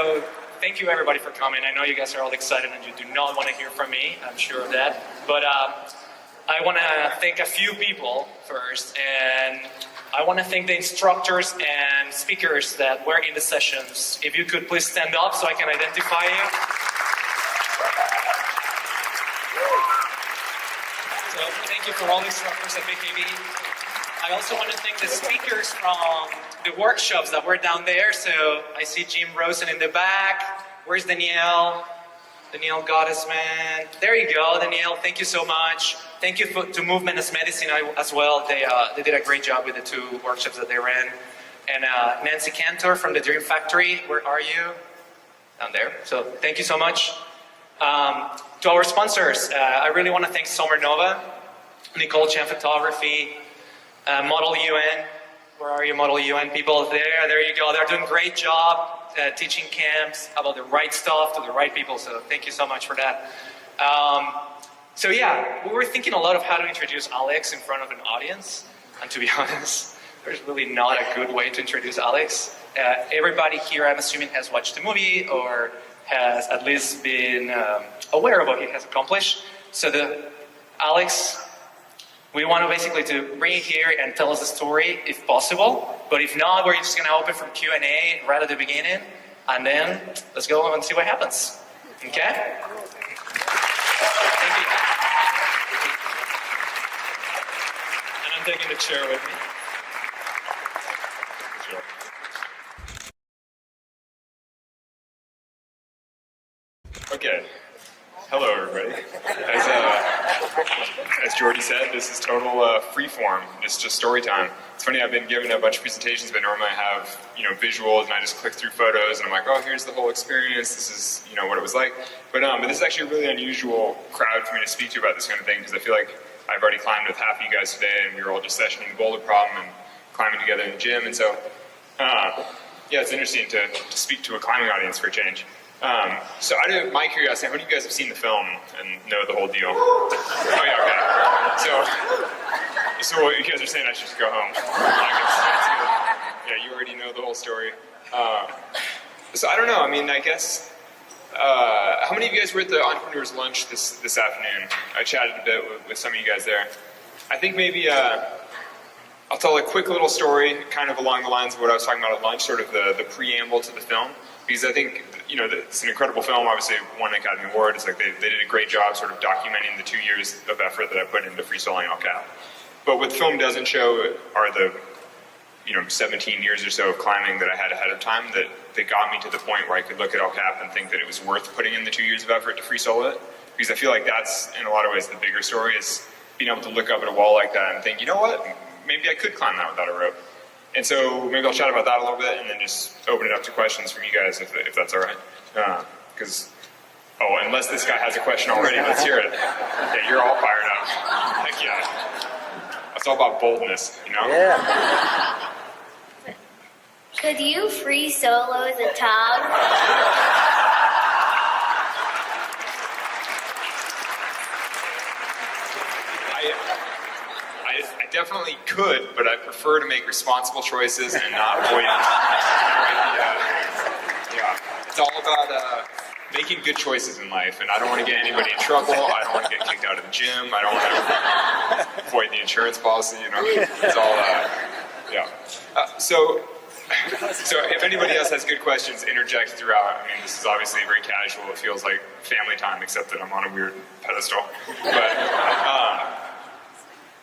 So thank you everybody for coming. I know you guys are all excited and you do not want to hear from me, I'm sure of that. But I want to thank a few people first, and I want to thank the instructors and speakers that were in the sessions. If you could please stand up so I can identify you. So thank you for all the instructors at BKB. I also want to thank the speakers from the workshops that were down there. So I see Jim Rosen in the back. Where's Danielle? Danielle Goddess, man. There you go, Danielle. Thank you so much. Thank you to Movement as Medicine as well. They did a great job with the 2 workshops that they ran. And Nancy Cantor from the Dream Factory. Where are you? Down there. So thank you so much. To our sponsors, I really want to thank Summer Nova, Nicole Chen Photography, Model UN. Where are you, Model UN people? There you go. They're doing a great job teaching camps about the right stuff to the right people. So thank you so much for that. So yeah, we were thinking a lot of how to introduce Alex in front of an audience. And to be honest, there's really not a good way to introduce Alex. Everybody here, I'm assuming, has watched the movie or has at least been aware of what he has accomplished. So Alex, we want to basically to bring you here and tell us the story if possible. But if not, we're just going to open for Q&A right at the beginning. And then let's go and see what happens. Okay? Thank you. And I'm taking the chair with me. Sure. Okay. Hello, everybody. As Jordy said, this is total free form. It's just story time. It's funny, I've been given a bunch of presentations, but normally I have visuals, and I just click through photos, and I'm like, oh, here's the whole experience. This is what it was like. But this is actually a really unusual crowd for me to speak to about this kind of thing, because I feel like I've already climbed with half of you guys today, and we were all just sessioning the boulder problem and climbing together in the gym, and so yeah, it's interesting to speak to a climbing audience for a change. So out of my curiosity, how many of you guys have seen the film and know the whole deal? Oh yeah, okay. So what you guys are saying, I should just go home. Yeah, you already know the whole story. So I don't know, I guess, how many of you guys were at the Entrepreneur's Lunch this afternoon? I chatted a bit with some of you guys there. I think maybe I'll tell a quick little story, kind of along the lines of what I was talking about at lunch, sort of the preamble to the film. Because I think, it's an incredible film, obviously won an Academy Award. It's like they did a great job sort of documenting the 2 years of effort that I put into free soloing El Cap. But what the film doesn't show are the 17 years or so of climbing that I had ahead of time that got me to the point where I could look at El Cap and think that it was worth putting in the 2 years of effort to free solo it. Because I feel like that's, in a lot of ways, the bigger story, is being able to look up at a wall like that and think, you know what, maybe I could climb that without a rope. And so maybe I'll chat about that a little bit and then just open it up to questions from you guys if that's all right. Unless this guy has a question already, let's hear it. Yeah, you're all fired up. Heck yeah. It's all about boldness, Yeah. Could you free solo the tug? I definitely could, but I prefer to make responsible choices and not avoid yeah. It's all about making good choices in life, and I don't want to get anybody in trouble. I don't want to get kicked out of the gym. I don't want to avoid the insurance policy. It's all yeah. So if anybody else has good questions, interject throughout. This is obviously very casual. It feels like family time, except that I'm on a weird pedestal.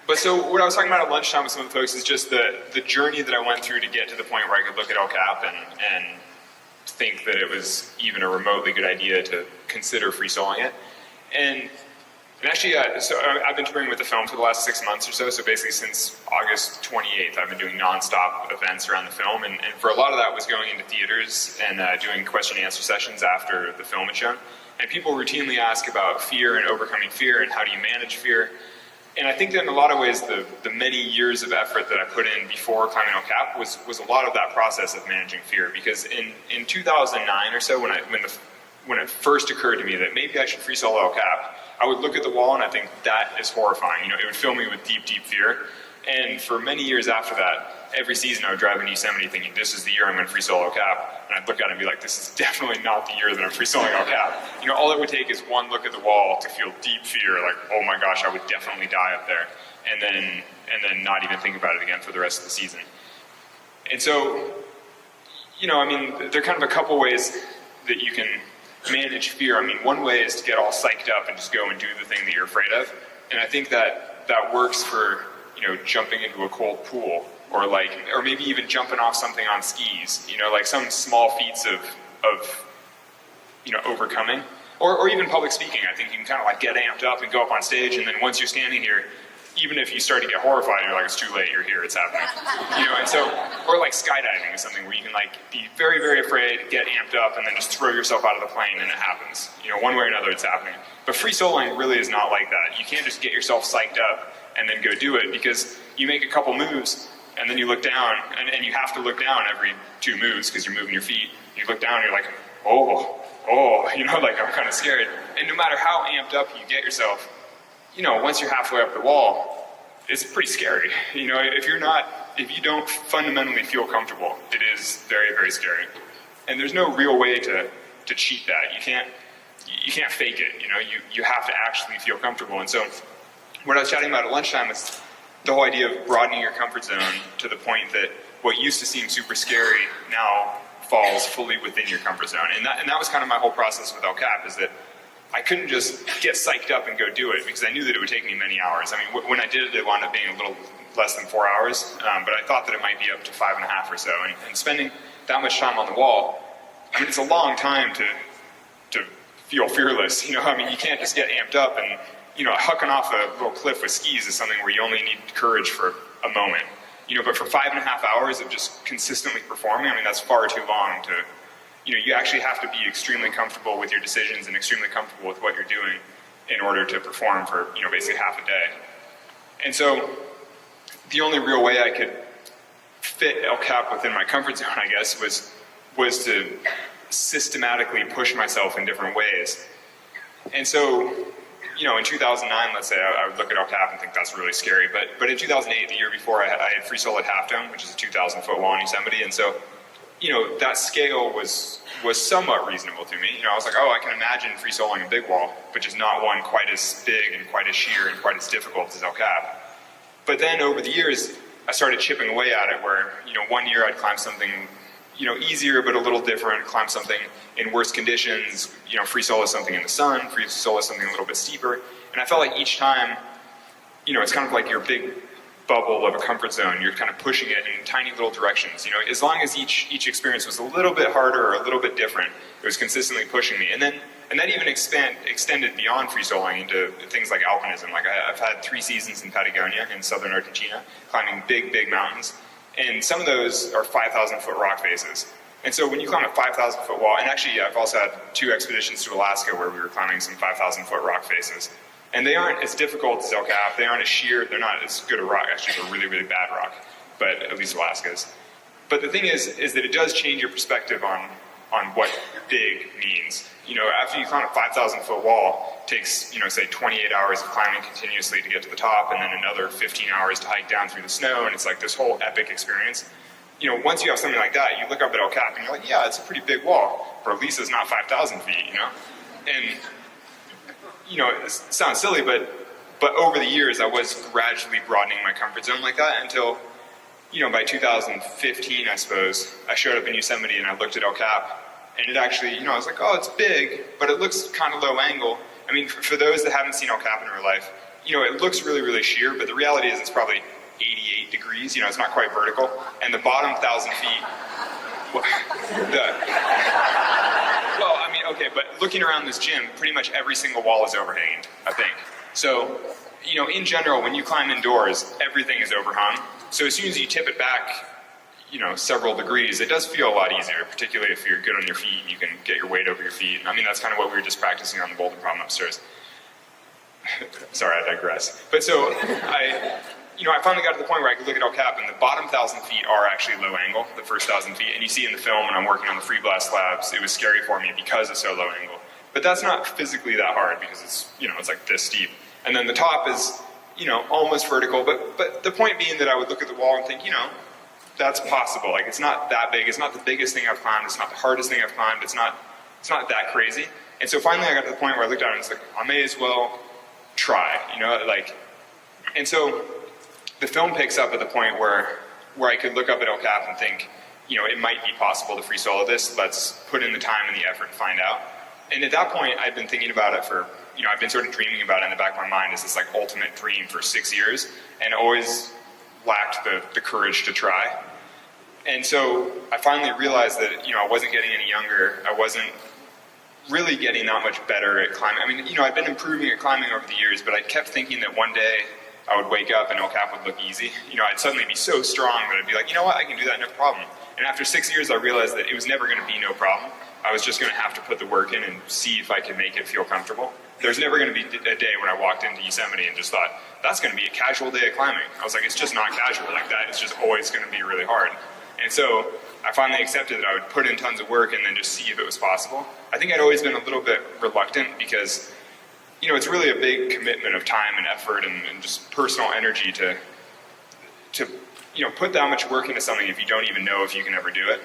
But so what I was talking about at lunchtime with some of the folks is just the journey that I went through to get to the point where I could look at El Cap and think that it was even a remotely good idea to consider free soloing it. And actually, so I've been touring with the film for the last 6 months or so. So basically since August 28th, I've been doing nonstop events around the film. And for a lot of that was going into theaters and doing question and answer sessions after the film had shown. And people routinely ask about fear and overcoming fear and how do you manage fear. And I think that in a lot of ways, the many years of effort that I put in before climbing El Cap was a lot of that process of managing fear. Because in 2009 or so, when it first occurred to me that maybe I should free solo El Cap, I would look at the wall and I think that is horrifying. It would fill me with deep, deep fear. And for many years after that, every season I would drive in Yosemite thinking, this is the year I'm going to free solo El Cap. And I'd look at it and be like, this is definitely not the year that I'm free soloing El Cap. You know, all it would take is one look at the wall to feel deep fear, like, oh my gosh, I would definitely die up there. And then not even think about it again for the rest of the season. And so, you know, I mean, there are kind of a couple ways that you can manage fear. I mean, one way is to get all psyched up and just go and do the thing that you're afraid of. And I think that works for, you know, jumping into a cold pool, or maybe even jumping off something on skis, you know, like some small feats of you know, overcoming. Or even public speaking. I think you can kind of like get amped up and go up on stage, and then once you're standing here, even if you start to get horrified, you're like, it's too late, you're here, it's happening. You know, and so, or like skydiving is something where you can like be very, very afraid, get amped up, and then just throw yourself out of the plane and it happens. You know, one way or another it's happening. But free soloing really is not like that. You can't just get yourself psyched up and then go do it, because you make a couple moves and then you look down, and you have to look down every 2 moves because you're moving your feet. You look down and you're like, oh, you know, like I'm kind of scared. And no matter how amped up you get yourself, you know, once you're halfway up the wall, it's pretty scary. You know, if you don't fundamentally feel comfortable, it is very, very scary. And there's no real way to cheat that. You can't fake it. You know, you have to actually feel comfortable. And so, what I was chatting about at lunchtime is the whole idea of broadening your comfort zone to the point that what used to seem super scary now falls fully within your comfort zone. And that was kind of my whole process with El Cap, is that I couldn't just get psyched up and go do it, because I knew that it would take me many hours. I mean, when I did it, it wound up being a little less than 4 hours, but I thought that it might be up to 5.5 or so. And spending that much time on the wall, I mean, it's a long time to feel fearless. You know, I mean, you can't just get amped up, and, you know, hucking off a little cliff with skis is something where you only need courage for a moment. You know, but for 5.5 hours of just consistently performing, I mean, that's far too long to, you know, you actually have to be extremely comfortable with your decisions and extremely comfortable with what you're doing in order to perform for, you know, basically half a day. And so the only real way I could fit El Cap within my comfort zone, I guess, was to systematically push myself in different ways. And so, you know, in 2009, let's say, I would look at El Cap and think that's really scary. But in 2008, the year before, I had free soloed Half Dome, which is a 2,000-foot wall in Yosemite. And so, you know, that scale was somewhat reasonable to me. You know, I was like, oh, I can imagine free soloing a big wall, but just not one quite as big and quite as sheer and quite as difficult as El Cap. But then over the years, I started chipping away at it, where, you know, one year I'd climb something, you know, easier but a little different, climb something in worse conditions, you know, free solo something in the sun, free solo something a little bit steeper. And I felt like each time, you know, it's kind of like your big bubble of a comfort zone. You're kind of pushing it in tiny little directions. You know, as long as each experience was a little bit harder or a little bit different, it was consistently pushing me. And that even extended beyond free soloing into things like alpinism. Like I've had 3 seasons in Patagonia in southern Argentina, climbing big, big mountains. And some of those are 5,000-foot rock faces. And so when you climb a 5,000-foot wall, and actually I've also had 2 expeditions to Alaska where we were climbing some 5,000-foot rock faces. And they aren't as difficult as El Cap, they aren't as sheer, they're not as good a rock, actually they're really, really bad rock, but at least Alaska's. But the thing is that it does change your perspective on what big means. You know, after you climb a 5,000-foot wall, it takes, you know, say 28 hours of climbing continuously to get to the top, and then another 15 hours to hike down through the snow, and it's like this whole epic experience. You know, once you have something like that, you look up at El Cap and you're like, yeah, it's a pretty big wall, but at least it's not 5,000 feet, you know? And, you know, it sounds silly, but over the years, I was gradually broadening my comfort zone like that until, you know, by 2015, I suppose, I showed up in Yosemite and I looked at El Cap, and it actually, you know, I was like, oh, it's big, but it looks kind of low angle. I mean, for those that haven't seen El Cap in real life, you know, it looks really, really sheer, but the reality is it's probably 88 degrees, you know, it's not quite vertical, and the bottom 1,000 feet, well, I mean, okay, but looking around this gym, pretty much every single wall is overhanged, I think. So, you know, in general, when you climb indoors, everything is overhung. So as soon as you tip it back, you know, several degrees, it does feel a lot easier, particularly if you're good on your feet and you can get your weight over your feet. I mean, that's kind of what we were just practicing on the boulder problem upstairs. Sorry, I digress. But so, I finally got to the point where I could look at El Cap, and the bottom 1,000 feet are actually low angle, the first 1,000 feet. And you see in the film when I'm working on the free blast slabs, it was scary for me because it's so low angle. But that's not physically that hard because it's, you know, it's like this steep. And then the top is, almost vertical, but the point being that I would look at the wall and think, that's possible. Like, it's not that big. It's not the biggest thing I've climbed. It's not the hardest thing I've climbed. It's not that crazy. And so finally I got to the point where I looked at it and it's like, I may as well try, and so the film picks up at the point where I could look up at El Cap and think, it might be possible to free solo this. Let's put in the time and the effort and find out. And at that point, I'd been thinking about it for, I've been sort of dreaming about it in the back of my mind as this like ultimate dream for 6 years, and always lacked the courage to try. And so I finally realized that, I wasn't getting any younger. I wasn't really getting that much better at climbing. I mean, I'd been improving at climbing over the years, but I kept thinking that one day I would wake up and El Cap would look easy. I'd suddenly be so strong that I'd be like, you know what, I can do that, no problem. And after 6 years, I realized that it was never going to be no problem. I was just going to have to put the work in and see if I could make it feel comfortable. There's never going to be a day when I walked into Yosemite and just thought, that's going to be a casual day of climbing. I was like, it's just not casual like that. It's just always going to be really hard. And so I finally accepted that I would put in tons of work and then just see if it was possible. I think I'd always been a little bit reluctant because, it's really a big commitment of time and effort and just personal energy to put that much work into something if you don't even know if you can ever do it.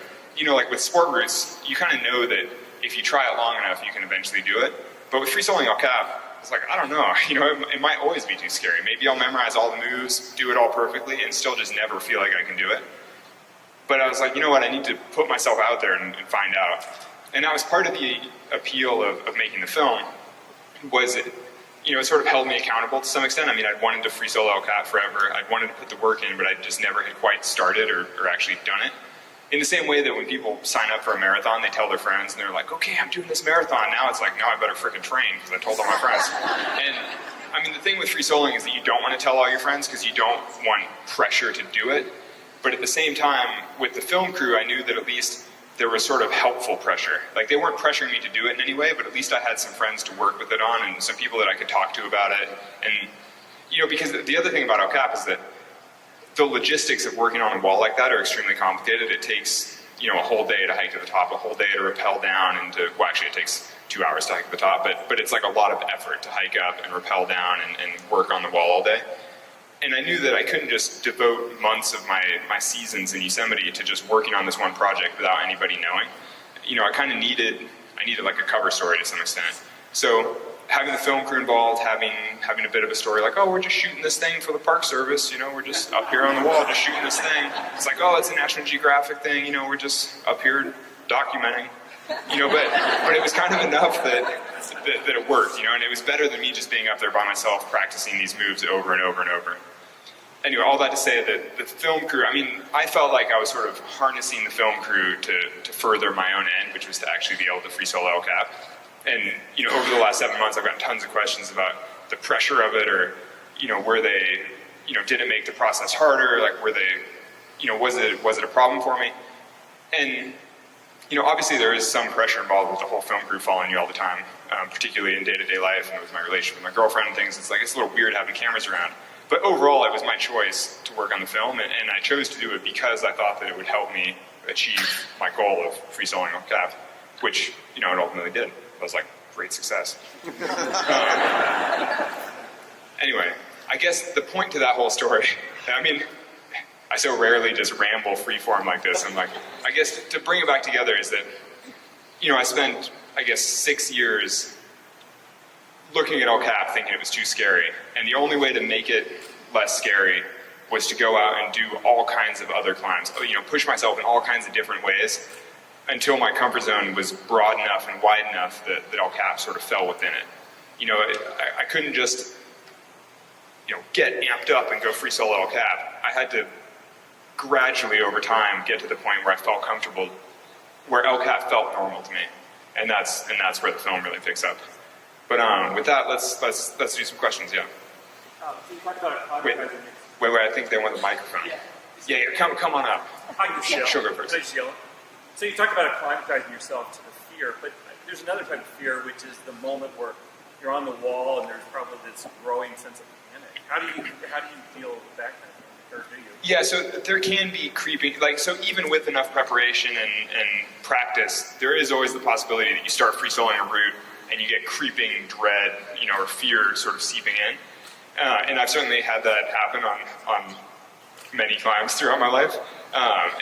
Like with sport routes, you kind of know that if you try it long enough, you can eventually do it. But with free soloing El Cap, it's like, I don't know, it might always be too scary. Maybe I'll memorize all the moves, do it all perfectly, and still just never feel like I can do it. But I was like, you know what, I need to put myself out there and find out. And that was part of the appeal of making the film, was it sort of held me accountable to some extent. I mean, I'd wanted to free solo El Cap forever. I'd wanted to put the work in, but I just never had quite started or actually done it. In the same way that when people sign up for a marathon, they tell their friends, and they're like, okay, I'm doing this marathon. Now it's like, now I better frickin' train, because I told all my friends. And, I mean, the thing with free soloing is that you don't want to tell all your friends, because you don't want pressure to do it. But at the same time, with the film crew, I knew that at least there was sort of helpful pressure. Like, they weren't pressuring me to do it in any way, but at least I had some friends to work with it on, and some people that I could talk to about it. And, because the other thing about El Cap is that the logistics of working on a wall like that are extremely complicated. It takes, a whole day to hike to the top, a whole day to rappel down, and actually it takes 2 hours to hike to the top, but it's like a lot of effort to hike up and rappel down and work on the wall all day. And I knew that I couldn't just devote months of my seasons in Yosemite to just working on this one project without anybody knowing. I kind of needed like a cover story to some extent. So having the film crew involved, having a bit of a story like, oh, we're just shooting this thing for the Park Service, we're just up here on the wall just shooting this thing. It's like, oh, it's a National Geographic thing, we're just up here documenting. But it was kind of enough that it worked, and it was better than me just being up there by myself practicing these moves over and over and over. Anyway, all that to say that the film crew, I felt like I was sort of harnessing the film crew to further my own end, which was to actually be able to free solo El Cap. And, over the last 7 months, I've gotten tons of questions about the pressure of it, or, were they, did it make the process harder? Like, were they, was it a problem for me? And, obviously there is some pressure involved with the whole film crew following you all the time, particularly in day-to-day life and with my relationship with my girlfriend and things. It's like, it's a little weird having cameras around. But overall, it was my choice to work on the film, and I chose to do it because I thought that it would help me achieve my goal of free soloing El Cap, which, it ultimately did. It was like great success. Anyway, I guess the point to that whole story, I so rarely just ramble freeform like this. I'm like, I guess to bring it back together is that, I spent, 6 years looking at El Cap thinking it was too scary. And the only way to make it less scary was to go out and do all kinds of other climbs, push myself in all kinds of different ways until my comfort zone was broad enough and wide enough that El Cap sort of fell within it. I couldn't just, get amped up and go free solo El Cap. I had to gradually over time get to the point where I felt comfortable, where El Cap felt normal to me. And that's where the film really picks up. But with that, let's do some questions, yeah. So you talked about Wait, I think they want the microphone. Yeah, come on up. I can just She'll go first. Can I just yell? So you talked about acclimatizing yourself to the fear, but there's another type of fear, which is the moment where you're on the wall and there's probably this growing sense of panic. How do you deal with that kind of thing, or do you? Yeah, so there can be creeping, so even with enough preparation and practice, there is always the possibility that you start free soloing a route and you get creeping dread, or fear sort of seeping in. And I've certainly had that happen on many climbs throughout my life.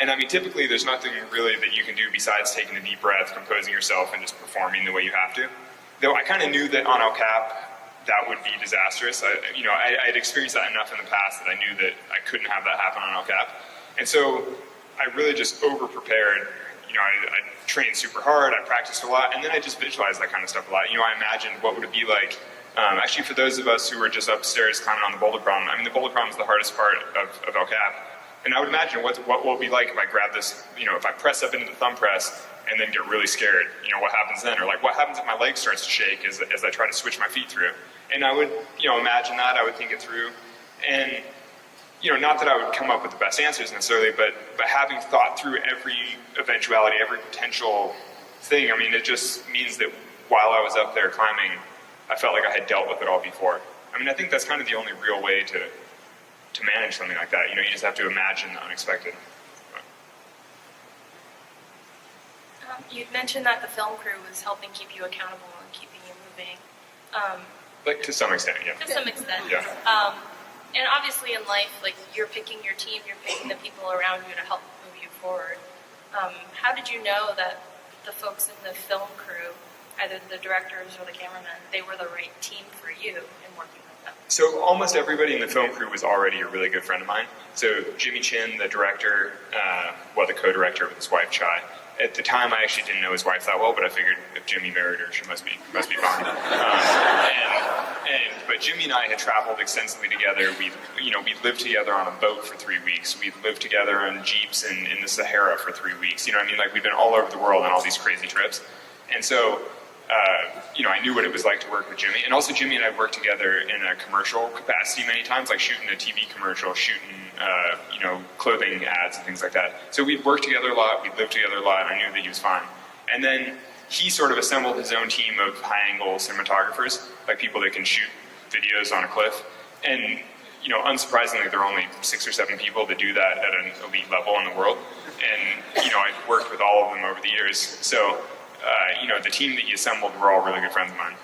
And I mean, typically there's nothing really that you can do besides taking a deep breath, composing yourself, and just performing the way you have to. Though I kind of knew that on El Cap, that would be disastrous. I'd experienced that enough in the past that I knew that I couldn't have that happen on El Cap. And so I really just over-prepared. I trained super hard, I practiced a lot, and then I just visualized that kind of stuff a lot. I imagined what would it be like. Actually, for those of us who were just upstairs climbing on the boulder problem, I mean, the boulder problem is the hardest part of El Cap. And I would imagine what will it be like if I grab this, if I press up into the thumb press and then get really scared, what happens then? Or like, what happens if my leg starts to shake as I try to switch my feet through? And I would, imagine that, I would think it through. And, not that I would come up with the best answers necessarily, but having thought through every eventuality, every potential thing, I mean, it just means that while I was up there climbing, I felt like I had dealt with it all before. I mean, I think that's kind of the only real way to manage something like that. You just have to imagine the unexpected. You'd mentioned that the film crew was helping keep you accountable and keeping you moving. Like, to some extent, yeah. To some extent. Yeah. And obviously in life, like, you're picking your team, you're picking the people around you to help move you forward. How did you know that the folks in the film crew, either the directors or the cameramen, they were the right team for you in working with them? So almost everybody in the film crew was already a really good friend of mine. So Jimmy Chin, the director, the co-director with his wife, Chai. At the time, I actually didn't know his wife that well, but I figured if Jimmy married her, she must be fine. But Jimmy and I had traveled extensively together. We lived together on a boat for 3 weeks. We lived together on jeeps in the Sahara for 3 weeks. Like, we've been all over the world on all these crazy trips. And so, I knew what it was like to work with Jimmy. And also, Jimmy and I worked together in a commercial capacity many times, like shooting a TV commercial, shooting, clothing ads and things like that. So we'd worked together a lot, we'd lived together a lot, and I knew that he was fine. And then he sort of assembled his own team of high-angle cinematographers, like people that can shoot videos on a cliff. And, unsurprisingly, there are only 6 or 7 people that do that at an elite level in the world. And, I've worked with all of them over the years. So, the team that he assembled were all really good friends of mine,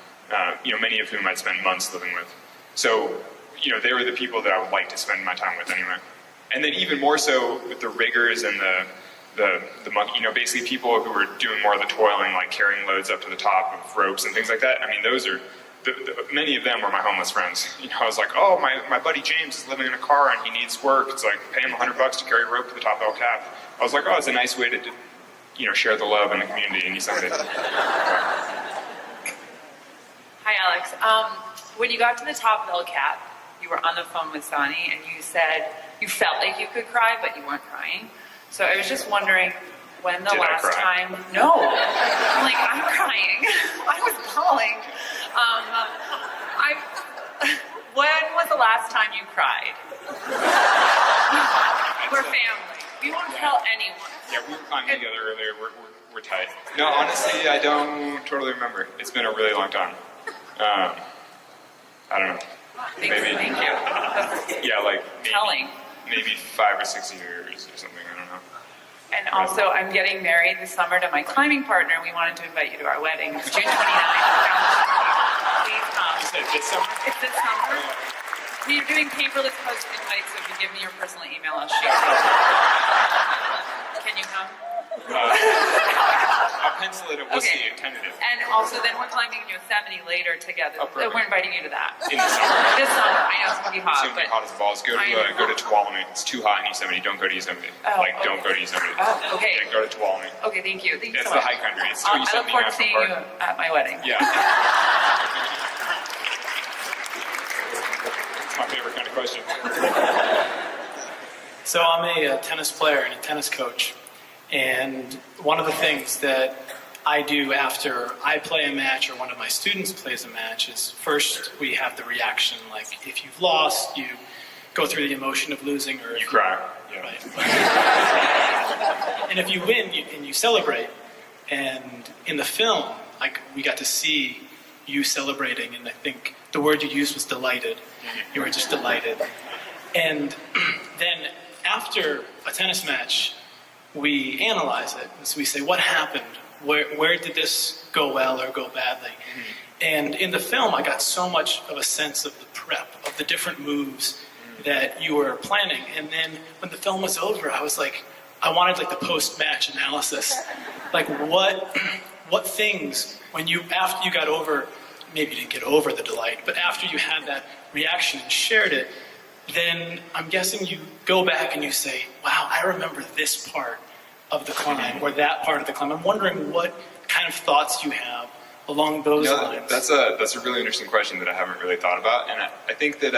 many of whom I'd spent months living with. So, they were the people that I would like to spend my time with anyway. And then even more so with the riggers and the monkey, basically people who were doing more of the toiling, like carrying loads up to the top of ropes and things like that. I mean, those are, many of them were my homeless friends. I was like, oh, my buddy James is living in a car and he needs work. It's like, pay him $100 to carry a rope to the top of El Cap. I was like, oh, it's a nice way to share the love in the community in Yosemite. Hi, Alex. When you got to the top of El Cap, you were on the phone with Sonny, and you said you felt like you could cry, but you weren't crying. So I was just wondering when the last time... No. I'm like, I'm crying. I was bawling. When was the last time you cried? We're family. We won't tell anyone. Yeah, we were climbing together earlier. We're tight. No, honestly, I don't totally remember. It's been a really long time. I don't know. Thank you. Yeah, like maybe 5 or 6 years or something. I don't know. And also, I'm getting married this summer to my climbing partner. We wanted to invite you to our wedding. It's June 29th. Please come. You said this summer? It's this summer. We're doing paperless post invites, so if you give me your personal email, I'll shoot you. Can you come? I'll pencil it and we'll see it tentative. And also, then we're climbing Yosemite later together. We're inviting you to that. In the summer. This summer. I know it's going to be hot. It's going to be hot as balls. Go to Tuolumne. It's too hot in Yosemite. Don't go to Yosemite. Don't go to Yosemite. Oh, okay. Yeah, go to Tuolumne. Okay, thank you. Thank you It's so the much. high country. It's I look forward to seeing you at my wedding. Yeah. It's my favorite kind of question. So I'm a tennis player and a tennis coach. And one of the things that I do after I play a match or one of my students plays a match is first we have the reaction. Like if you've lost, you go through the emotion of losing, or You cry. Yeah. Right. And if you win, you celebrate. And in the film, like we got to see you celebrating, and I think the word you used was delighted. You were just delighted. And then after a tennis match, we analyze it. So we say, what happened? Where did this go well or go badly? And in the film, I got so much of a sense of the prep, of the different moves that you were planning. And then when the film was over, I was like, I wanted like the post-match analysis. Like what things, after you got over, maybe you didn't get over the delight, but after you had that reaction and shared it, then I'm guessing you go back and you say, wow, I remember this part of the climb or that part of the climb. I'm wondering what kind of thoughts you have along those lines. That's a really interesting question that I haven't really thought about, and I think that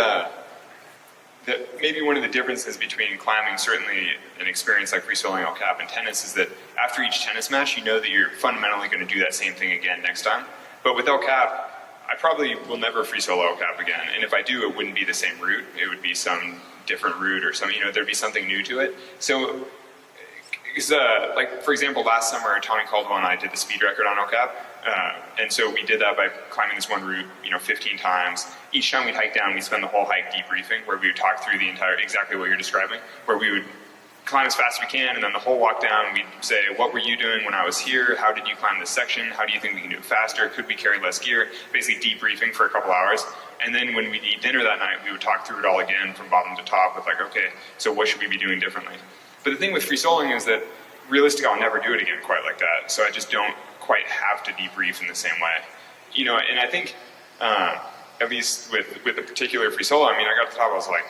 that maybe one of the differences between climbing, certainly an experience like free soloing El Cap and tennis, is that after each tennis match, you know that you're fundamentally going to do that same thing again next time. But with El Cap, I probably will never free solo El Cap again, and if I do, it wouldn't be the same route. It would be some different route or some, there'd be something new to it. So, like for example, last summer, Tommy Caldwell and I did the speed record on El Cap. And so we did that by climbing this one route, 15 times. Each time we'd hike down, we'd spend the whole hike debriefing, where we would talk through exactly what you're describing, where we would climb as fast as we can, and then the whole walk down, we'd say, what were you doing when I was here? How did you climb this section? How do you think we can do it faster? Could we carry less gear? Basically debriefing for a couple hours. And then when we'd eat dinner that night, we would talk through it all again from bottom to top with like, okay, so what should we be doing differently? But the thing with free soloing is that realistically, I'll never do it again quite like that. So I just don't quite have to debrief in the same way. And I think, at least with the particular free solo, I got to the top, I was like,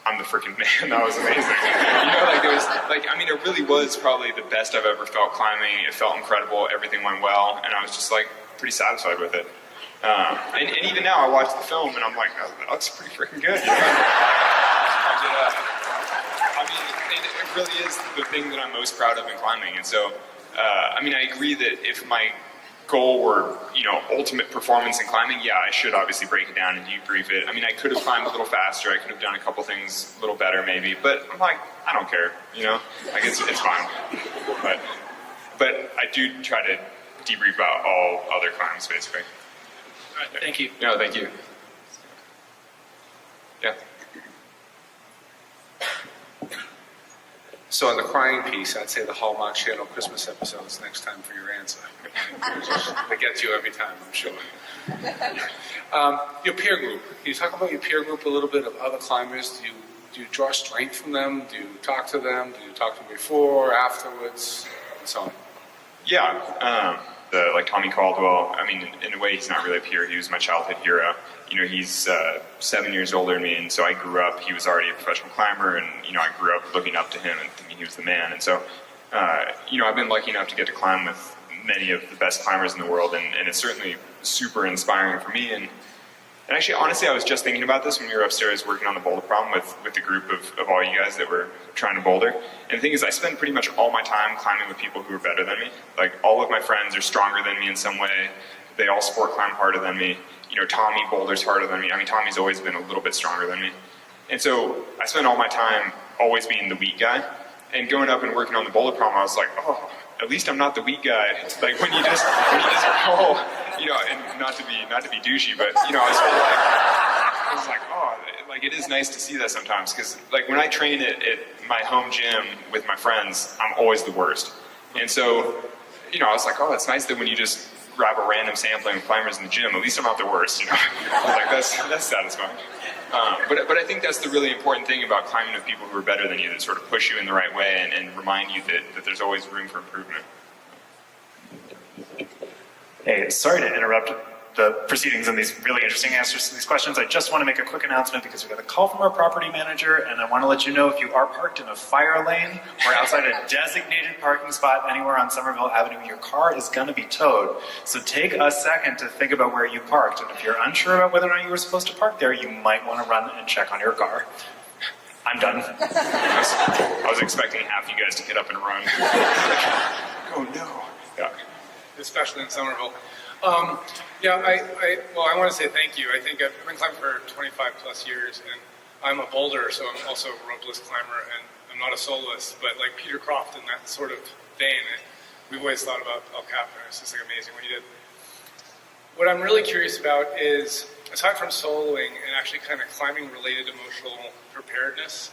I'm the freaking man, that was amazing. It really was probably the best I've ever felt climbing. It felt incredible, everything went well, and I was just like pretty satisfied with it. And even now, I watch the film and I'm like, oh, that looks pretty freaking good. It really is the thing that I'm most proud of in climbing. And so, I agree that if my goal were, ultimate performance in climbing, yeah, I should obviously break it down and debrief it. I could have climbed a little faster. I could have done a couple things a little better maybe, but I'm like, I don't care, it's fine. But I do try to debrief about all other climbs, basically. All right, thank you. No, thank you. Yeah. So on the crying piece, I'd say the Hallmark Channel Christmas episodes next time for your answer. They get you every time, I'm sure. Your peer group. Can you talk about your peer group a little bit of other climbers? Do you draw strength from them? Do you talk to them? Do you talk to them before, afterwards, and so on? Yeah. Like Tommy Caldwell, in a way, he's not really a peer. He was my childhood hero. He's 7 years older than me, and so I grew up, he was already a professional climber, and, I grew up looking up to him and thinking he was the man. And so, I've been lucky enough to get to climb with many of the best climbers in the world, and it's certainly super inspiring for me. And actually, honestly, I was just thinking about this when we were upstairs working on the boulder problem with the group of all you guys that were trying to boulder. And the thing is, I spend pretty much all my time climbing with people who are better than me. Like, all of my friends are stronger than me in some way. They all sport climb harder than me. Tommy boulders harder than me. Tommy's always been a little bit stronger than me. And so I spend all my time always being the weak guy. And going up and working on the boulder problem, I was like, oh, at least I'm not the weak guy. Like when you just roll, and not to be douchey, but I was like, oh, like it is nice to see that sometimes, because like when I train at my home gym with my friends, I'm always the worst. And so, I was like, oh, it's nice that when you just grab a random sampling of climbers in the gym, at least I'm not the worst, I was like, that's satisfying. But I think that's the really important thing about climbing with people who are better than you, that sort of push you in the right way and remind you that there's always room for improvement. Hey, sorry to interrupt the proceedings and these really interesting answers to these questions. I just want to make a quick announcement because we got a call from our property manager, and I want to let you know if you are parked in a fire lane or outside a designated parking spot anywhere on Somerville Avenue, your car is going to be towed. So take a second to think about where you parked, and if you're unsure about whether or not you were supposed to park there, you might want to run and check on your car. I'm done. I was expecting half you guys to get up and run. Oh no. Yeah. Especially in Somerville. I want to say thank you. I think I've been climbing for 25 plus years, and I'm a boulder, so I'm also a ropeless climber, and I'm not a soloist, but like Peter Croft in that sort of vein, we've always thought about El Capitan. It's just like amazing what he did. What I'm really curious about is, aside from soloing and actually kind of climbing related emotional preparedness,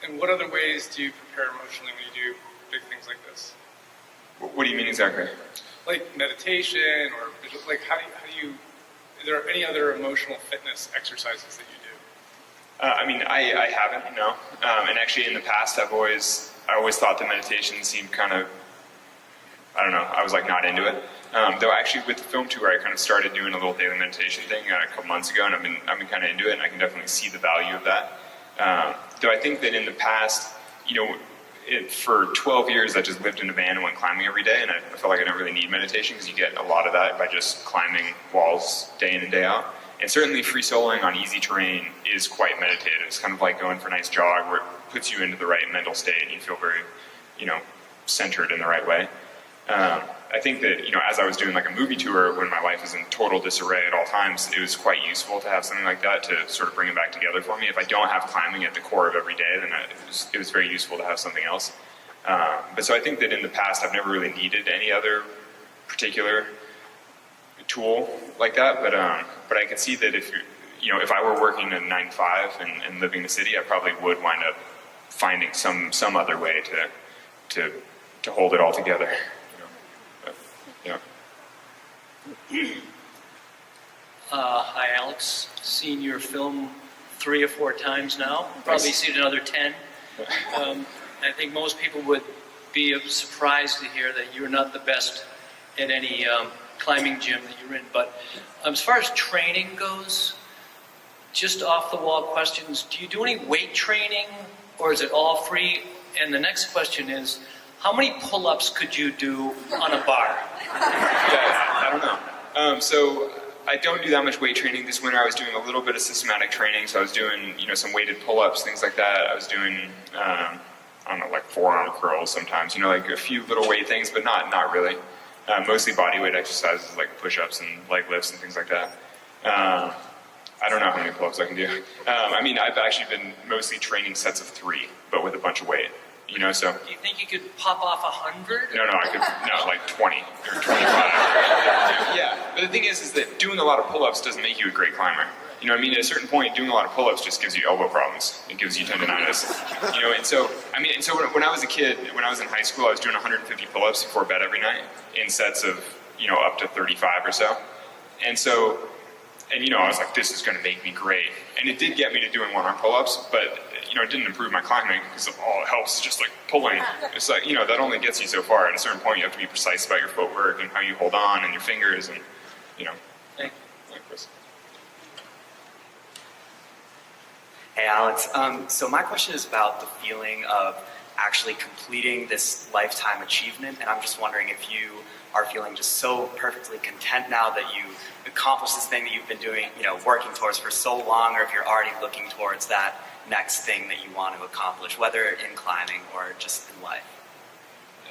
and what other ways do you prepare emotionally when you do big things like this? What do you mean exactly? Like meditation, or like how do you Are there any other emotional fitness exercises that you do? I mean, I haven't, no. And actually, in the past, I always thought that meditation seemed kind of, I don't know, I was like not into it. Though actually, with the film tour, I kind of started doing a little daily meditation thing a couple months ago, and I've been kind of into it, and I can definitely see the value of that. Though I think that in the past, for 12 years, I just lived in a van and went climbing every day, and I felt like I didn't really need meditation because you get a lot of that by just climbing walls day in and day out. And certainly free soloing on easy terrain is quite meditative. It's kind of like going for a nice jog where it puts you into the right mental state and you feel very, centered in the right way. I think that, as I was doing like a movie tour when my life was in total disarray at all times, it was quite useful to have something like that to sort of bring it back together for me. If I don't have climbing at the core of every day, then it was very useful to have something else. But so I think that in the past, I've never really needed any other particular tool like that. But I could see that if I were working a 9 to 5 and living in the city, I probably would wind up finding some other way to hold it all together. Yeah. Hi, Alex. Seen your film 3 or 4 times now. Probably seen another 10. I think most people would be surprised to hear that you're not the best at any climbing gym that you're in. But as far as training goes, just off-the-wall questions, do you do any weight training, or is it all free? And the next question is, how many pull-ups could you do on a bar? Yeah, I don't know. So I don't do that much weight training. This winter I was doing a little bit of systematic training, so I was doing, some weighted pull-ups, things like that. I was doing, I don't know, like forearm curls sometimes, like a few little weight things, but not really. Mostly body weight exercises like push-ups and leg lifts and things like that. I don't know how many pull-ups I can do. I've actually been mostly training sets of 3, but with a bunch of weight. So. Do you think you could pop off 100? No, I could, like 20 or 25. Yeah, but the thing is that doing a lot of pull-ups doesn't make you a great climber. At a certain point, doing a lot of pull-ups just gives you elbow problems. It gives you tendonitis. And so when I was a kid, when I was in high school, I was doing 150 pull-ups before bed every night in sets of, up to 35 or so. And so, I was like, this is going to make me great. And it did get me to doing one-arm pull-ups, but it didn't improve my climbing because all it helps is just like pulling. It's like, that only gets you so far. At a certain point, you have to be precise about your footwork and how you hold on and your fingers and, Thank Chris. Hey, Alex. So my question is about the feeling of actually completing this lifetime achievement, and I'm just wondering if you are feeling just so perfectly content now that you accomplished this thing that you've been doing, working towards for so long, or if you're already looking towards that next thing that you want to accomplish, whether in climbing or just in life.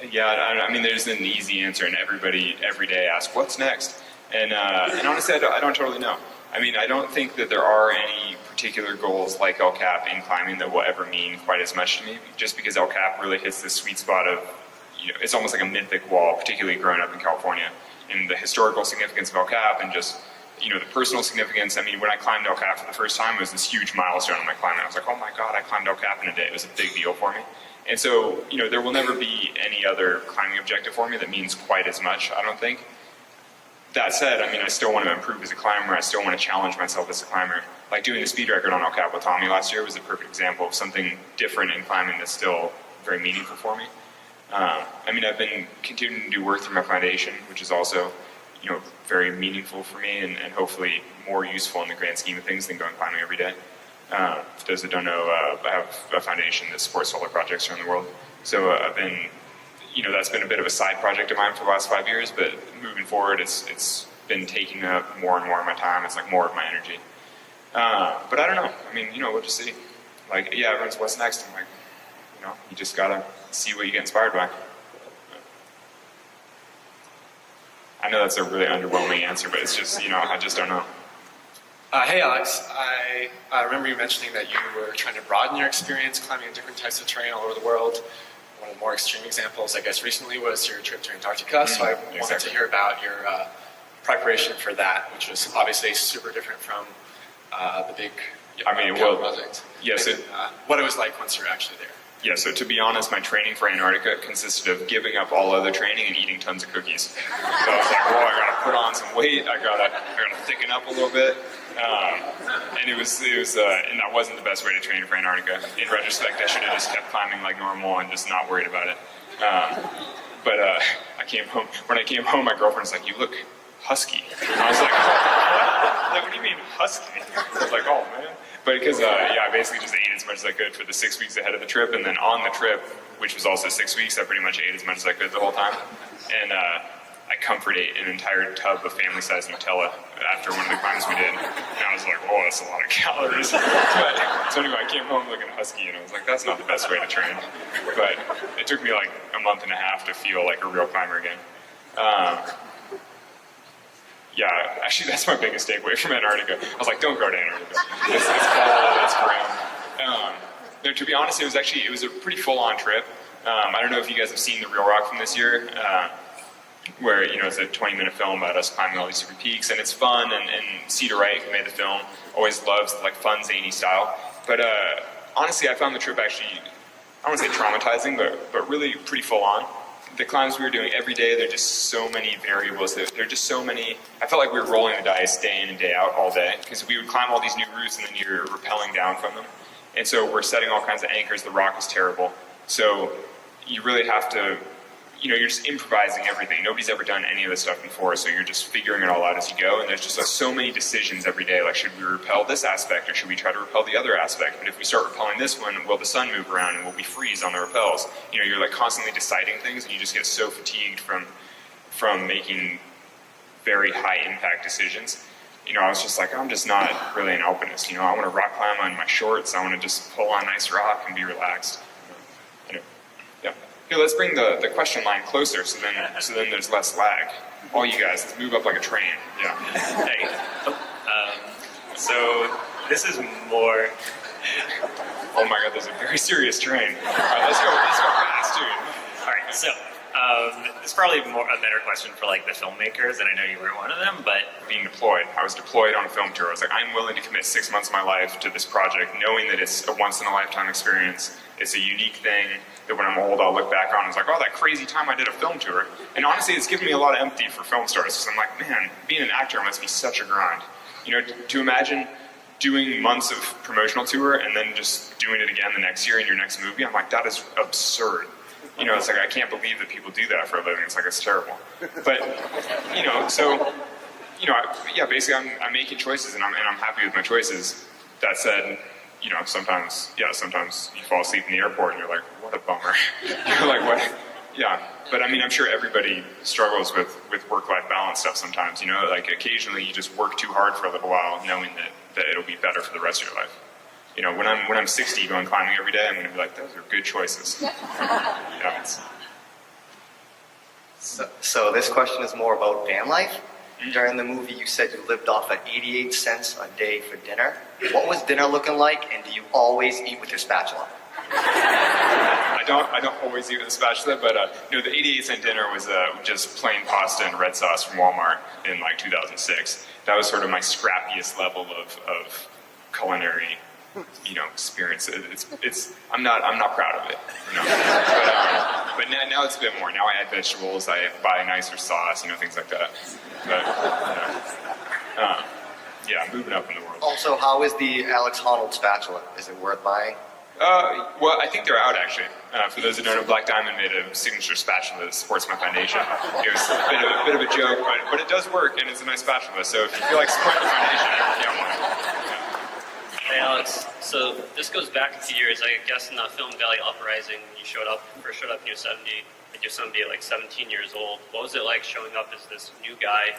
Yeah, there's an easy answer, and everybody every day asks, "What's next?" And honestly, I don't totally know. I don't think that there are any particular goals like El Cap in climbing that will ever mean quite as much to me, just because El Cap really hits this sweet spot of, it's almost like a mythic wall, particularly growing up in California, and the historical significance of El Cap and just, the personal significance. When I climbed El Cap for the first time, it was this huge milestone in my climbing. I was like, oh my God, I climbed El Cap in a day. It was a big deal for me. And so, there will never be any other climbing objective for me that means quite as much, I don't think. That said, I still want to improve as a climber. I still want to challenge myself as a climber. Like doing the speed record on El Cap with Tommy last year was a perfect example of something different in climbing that's still very meaningful for me. I've been continuing to do work through my foundation, which is also, very meaningful for me and hopefully more useful in the grand scheme of things than going climbing every day. For those that don't know, I have a foundation that supports solar projects around the world. So I've been, that's been a bit of a side project of mine for the last 5 years, but moving forward, it's been taking up more and more of my time. It's like more of my energy. But I don't know. We'll just see. Like, yeah, everyone's, what's next? I'm like, you just gotta see what you get inspired by. I know that's a really underwhelming answer, but it's just, I just don't know. Hey, Alex. I remember you mentioning that you were trying to broaden your experience climbing in different types of terrain all over the world. One of the more extreme examples, I guess, recently was your trip to Antarctica. So I wanted to hear about your preparation for that, which was obviously super different from the big project. Yes. What it was like once you're actually there. Yeah, so to be honest, my training for Antarctica consisted of giving up all other training and eating tons of cookies. So I was like, well, I gotta put on some weight, I gotta thicken up a little bit. And it was, and that wasn't the best way to train for Antarctica. In retrospect, I should have just kept climbing like normal and just not worried about it. But I came home. When I came home, my girlfriend was like, "You look husky." And I was like, "What? Like, what do you mean husky?" I was like, "Oh man." But because I basically just ate as much as I could for the 6 weeks ahead of the trip, and then on the trip, which was also 6 weeks, I pretty much ate as much as I could the whole time. And I comfort ate an entire tub of family-sized Nutella after one of the climbs we did. And I was like, "Oh, that's a lot of calories." So anyway, I came home looking husky, and I was like, "That's not the best way to train." But it took me like a month and a half to feel like a real climber again. Yeah, actually, that's my biggest takeaway from Antarctica. I was like, don't go to Antarctica. It's cold, it's grim. No, to be honest, it was a pretty full-on trip. I don't know if you guys have seen the Real Rock from this year, where, it's a 20-minute film about us climbing all these different peaks, and it's fun, and Cedar Wright, who made the film, always loves, like, fun, zany style. But honestly, I found the trip actually, I don't want to say traumatizing, but really pretty full-on. The climbs we were doing every day, there are just so many variables. There are just so many. I felt like we were rolling the dice day in and day out all day, because we would climb all these new routes and then you're rappelling down from them. And so we're setting all kinds of anchors. The rock is terrible. So you really have to, you're just improvising everything. Nobody's ever done any of this stuff before, so you're just figuring it all out as you go. And there's just so many decisions every day, like, should we repel this aspect or should we try to repel the other aspect? But if we start repelling this one, will the sun move around and will we freeze on the repels? You're like constantly deciding things, and you just get so fatigued from making very high impact decisions. I was just like, I'm just not really an alpinist. I want to rock climb on my shorts. I want to just pull on nice rock and be relaxed. Yeah. Here, let's bring the question line closer, so then there's less lag. All you guys, let's move up like a train. Yeah. Hey. So this is more. Oh my God, there's a very serious train. All right, let's go fast, dude. All right, so it's probably a better question for like the filmmakers, and I know you were one of them, but being deployed. I was deployed on a film tour. I was like, I'm willing to commit 6 months of my life to this project, knowing that it's a once-in-a-lifetime experience. It's a unique thing that when I'm old, I'll look back on and it's like, oh, that crazy time I did a film tour. And honestly, it's given me a lot of empathy for film stars, because I'm like, man, being an actor must be such a grind. To imagine doing months of promotional tour and then just doing it again the next year in your next movie, I'm like, that is absurd. It's like, I can't believe that people do that for a living. It's like, it's terrible. But, basically I'm making choices and I'm happy with my choices. That said, sometimes you fall asleep in the airport and you're like, what a bummer. You're like, what? Yeah. But I'm sure everybody struggles with work-life balance stuff sometimes, like occasionally you just work too hard for a little while knowing that it'll be better for the rest of your life. When I'm 60 going climbing every day, I'm going to be like, those are good choices. Yeah. So this question is more about van life. During the movie, you said you lived off at 88 cents a day for dinner. What was dinner looking like, and do you always eat with your spatula? I don't always eat with a spatula, but the 88-cent dinner was just plain pasta and red sauce from Walmart in like 2006. That was sort of my scrappiest level of culinary, experience. I'm not proud of it. But now it's a bit more. Now I add vegetables. I buy nicer sauce. Things like that. But I'm moving up in the world. Also, how is the Alex Honnold spatula? Is it worth buying? Well, I think they're out, actually. For those who don't know, Black Diamond made a signature spatula that supports my foundation. It was a bit of a joke, but it does work, and it's a nice spatula. So if you feel like supporting the foundation, get one. Hey, Alex. So this goes back a few years. I guess in the film Valley Uprising, you first showed up in Yosemite at like 17 years old. What was it like showing up as this new guy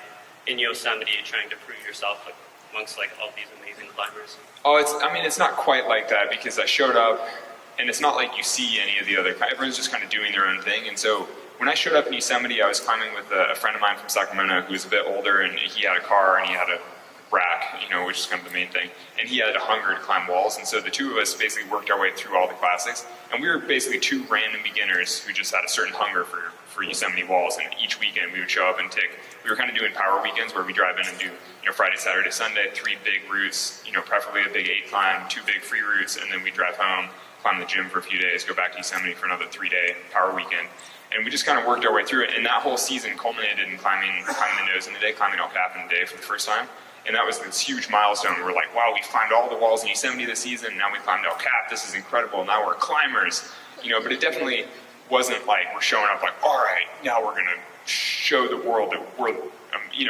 in Yosemite trying to prove yourself amongst like all these amazing climbers? Oh, it's not quite like that, because I showed up, and it's not like you see any of the other, everyone's just kind of doing their own thing. And so when I showed up in Yosemite, I was climbing with a friend of mine from Sacramento who was a bit older, and he had a car and he had a rack, which is kind of the main thing, and he had a hunger to climb walls. And so the two of us basically worked our way through all the classics, and we were basically two random beginners who just had a certain hunger for Yosemite walls. And each weekend we would show up and we were kind of doing power weekends where we drive in and do Friday, Saturday, Sunday, 3 big routes, preferably a big 8 climb, 2 big free routes, and then we drive home climb the gym for a few days, go back to Yosemite for another 3-day power weekend. And we just kind of worked our way through it. And that whole season culminated in climbing the nose in the day, climbing El Cap in a day for the first time. And that was this huge milestone. We're like, wow, we climbed all the walls in Yosemite this season. Now we climbed El Cap. This is incredible. Now we're climbers. But it definitely wasn't like we're showing up like, all right, now we're going to show the world that we're, you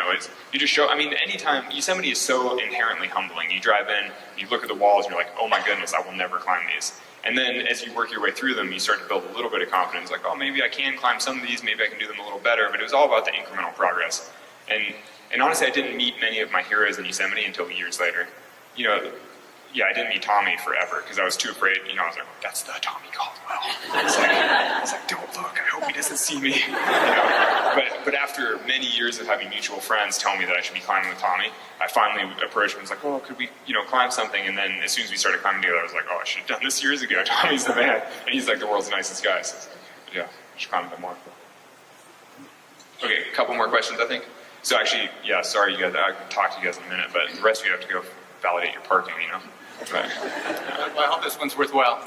just show, anytime, Yosemite is so inherently humbling. You drive in, you look at the walls, and you're like, oh my goodness, I will never climb these. And then as you work your way through them, you start to build a little bit of confidence, like, oh, maybe I can climb some of these, maybe I can do them a little better, but it was all about the incremental progress. And honestly, I didn't meet many of my heroes in Yosemite until years later. I didn't meet Tommy forever because I was too afraid. I was like, that's the Tommy Caldwell. I was like, don't look, I hope he doesn't see me. But after many years of having mutual friends tell me that I should be climbing with Tommy, I finally approached him and was like, oh, could we, climb something? And then as soon as we started climbing together, I was like, oh, I should have done this years ago. Tommy's the man. And he's like the world's nicest guy. So, I should climb with him more. Okay, a couple more questions, I think. So actually, sorry you guys, I can talk to you guys in a minute, but the rest of you have to go validate your parking, But, Well, I hope this one's worthwhile.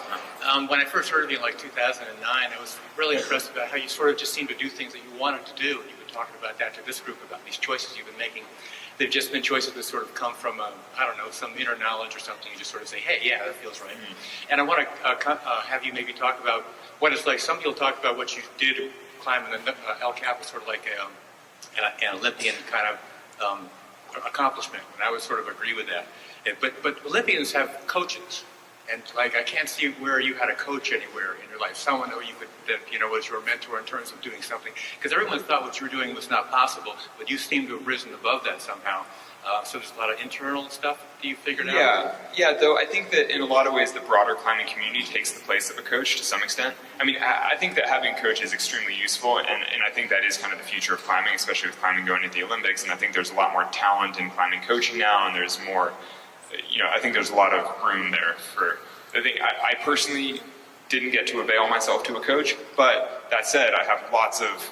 When I first heard of you in 2009, I was really impressed about how you sort of just seemed to do things that you wanted to do. And you've been talking about that to this group, about these choices you've been making. They've just been choices that sort of come from, some inner knowledge or something. You just sort of say, hey, yeah, that feels right. Mm-hmm. And I want to have you maybe talk about what it's like. Some people talk about what you did climbing the El Cap was sort of like an Olympian kind of accomplishment, and I would sort of agree with that. But Olympians have coaches, and I can't see where you had a coach anywhere in your life, someone that was your mentor in terms of doing something, because everyone thought what you were doing was not possible, but you seem to have risen above that somehow. So there's a lot of internal stuff that you figured out? Yeah, though I think that in a lot of ways the broader climbing community takes the place of a coach to some extent. I think that having a coach is extremely useful, and I think that is kind of the future of climbing, especially with climbing going into the Olympics, and I think there's a lot more talent in climbing coaching now, and there's more, I think there's a lot of room there for, I personally didn't get to avail myself to a coach, but that said, I have lots of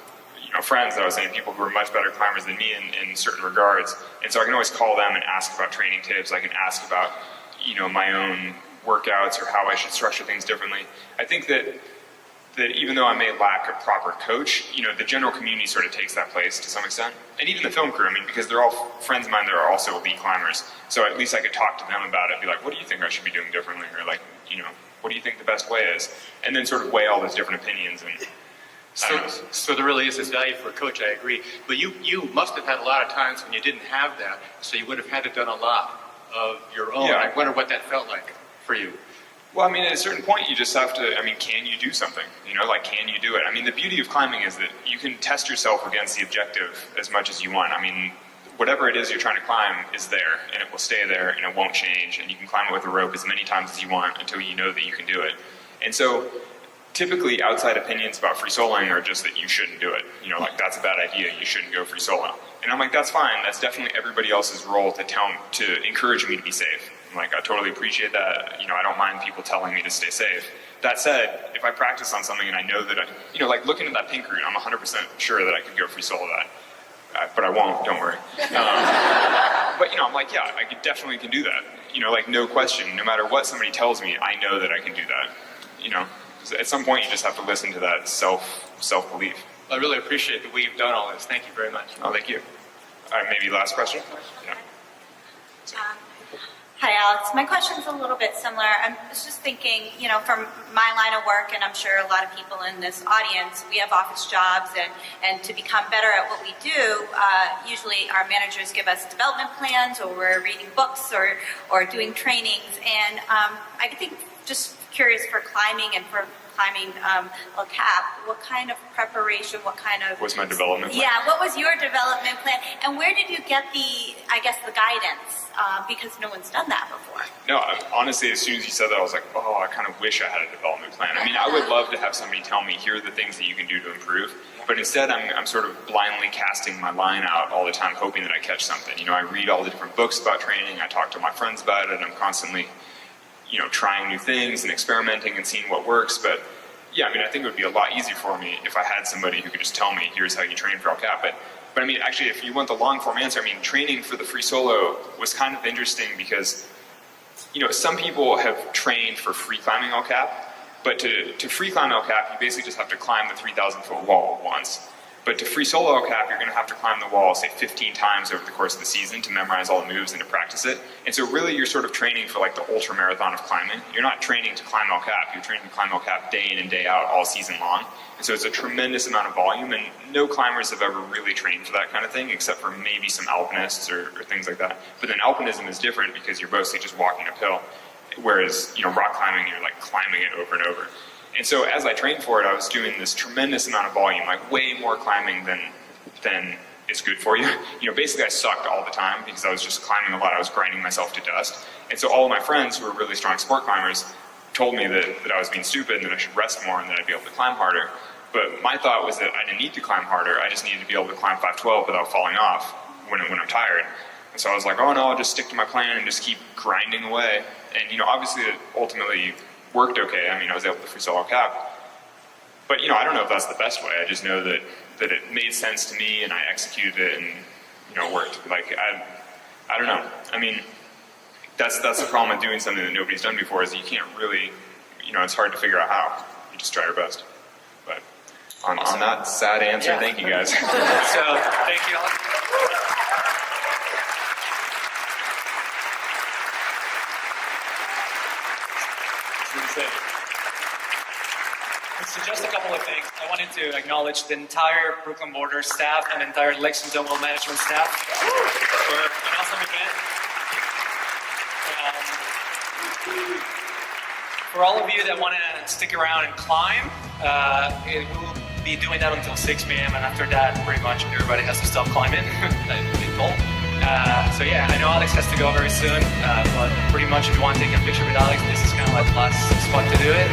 friends that I was saying, people who are much better climbers than me in certain regards, and so I can always call them and ask about training tips. I can ask about my own workouts or how I should structure things differently. I think that even though I may lack a proper coach, the general community sort of takes that place to some extent, and even the film crew. Because they're all friends of mine that are also elite climbers, so at least I could talk to them about it. Be like, what do you think I should be doing differently, or what do you think the best way is, and then sort of weigh all those different opinions and. So there really is this value for a coach, I agree. But you must have had a lot of times when you didn't have that, so you would have had to done a lot of your own. Yeah. I wonder what that felt like for you. Well, at a certain point you just have to, can you do something? Can you do it? The beauty of climbing is that you can test yourself against the objective as much as you want. Whatever it is you're trying to climb is there, and it will stay there, and it won't change, and you can climb it with a rope as many times as you want until you know that you can do it. And so, typically, outside opinions about free soloing are just that you shouldn't do it. That's a bad idea. You shouldn't go free solo. And I'm like, that's fine. That's definitely everybody else's role to encourage me to be safe. I totally appreciate that. I don't mind people telling me to stay safe. That said, if I practice on something and I know that looking at that pink route, I'm 100% sure that I could go free solo that. But I won't. Don't worry. But I'm like, yeah, I definitely can do that. No question. No matter what somebody tells me, I know that I can do that. At some point, you just have to listen to that self-belief. I really appreciate the way you've done all this. Thank you very much. Oh, thank you. All right, maybe last question? Yeah. Hi, Alex. My question's a little bit similar. I was just thinking, from my line of work, and I'm sure a lot of people in this audience, we have office jobs, and to become better at what we do, usually our managers give us development plans, or we're reading books, or doing trainings, and I think just curious for climbing and for climbing El Cap, what kind of preparation, What's my development plan? Yeah, what was your development plan? And where did you get the guidance? Because no one's done that before. No, honestly, as soon as you said that, I was like, oh, I kind of wish I had a development plan. I would love to have somebody tell me, here are the things that you can do to improve. But instead, I'm sort of blindly casting my line out all the time, hoping that I catch something. I read all the different books about training. I talk to my friends about it. I'm constantly trying new things and experimenting and seeing what works. But yeah, I think it would be a lot easier for me if I had somebody who could just tell me, here's how you train for El Cap. But actually, if you want the long form answer, training for the free solo was kind of interesting because some people have trained for free climbing El Cap, but to free climb El Cap, you basically just have to climb the 3,000-foot wall once. But to free solo El Cap, you're going to have to climb the wall, say, 15 times over the course of the season to memorize all the moves and to practice it. And so really you're sort of training for like the ultra marathon of climbing. You're not training to climb El Cap, you're training to climb El Cap day in and day out all season long. And so it's a tremendous amount of volume, and no climbers have ever really trained for that kind of thing, except for maybe some alpinists or things like that. But then alpinism is different because you're mostly just walking uphill, whereas rock climbing, you're like climbing it over and over. And so as I trained for it, I was doing this tremendous amount of volume, like way more climbing than is good for you. Basically I sucked all the time because I was just climbing a lot. I was grinding myself to dust. And so all of my friends who were really strong sport climbers told me that I was being stupid and that I should rest more and that I'd be able to climb harder. But my thought was that I didn't need to climb harder. I just needed to be able to climb 512 without falling off when I'm tired. And so I was like, oh no, I'll just stick to my plan and just keep grinding away. And obviously it ultimately worked okay. I mean, I was able to free solo Cap. But I don't know if that's the best way. I just know that it made sense to me and I executed it and it worked. Like I don't know. I mean, that's the problem with doing something that nobody's done before, is you can't really, it's hard to figure out how. You just try your best. But on that sad answer, thank you guys. So thank you, Alex. So just a couple of things. I wanted to acknowledge the entire Brooklyn Borders staff and the entire Lexington Well Management staff for an awesome event. For all of you that want to stick around and climb, we will be doing that until 6 p.m. and after that, pretty much everybody has to stop climbing. I've been told. So yeah, I know Alex has to go very soon, but pretty much if you want to take a picture with Alex, this is kind of like the last spot to do it.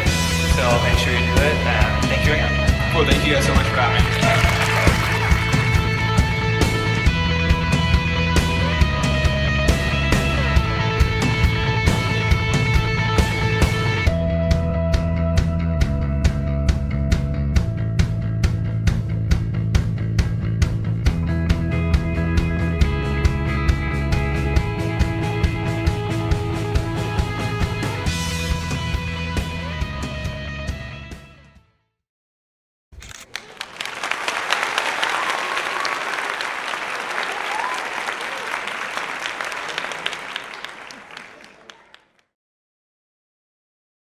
So make sure you do it. Thank you again. Cool, thank you guys so much for having me.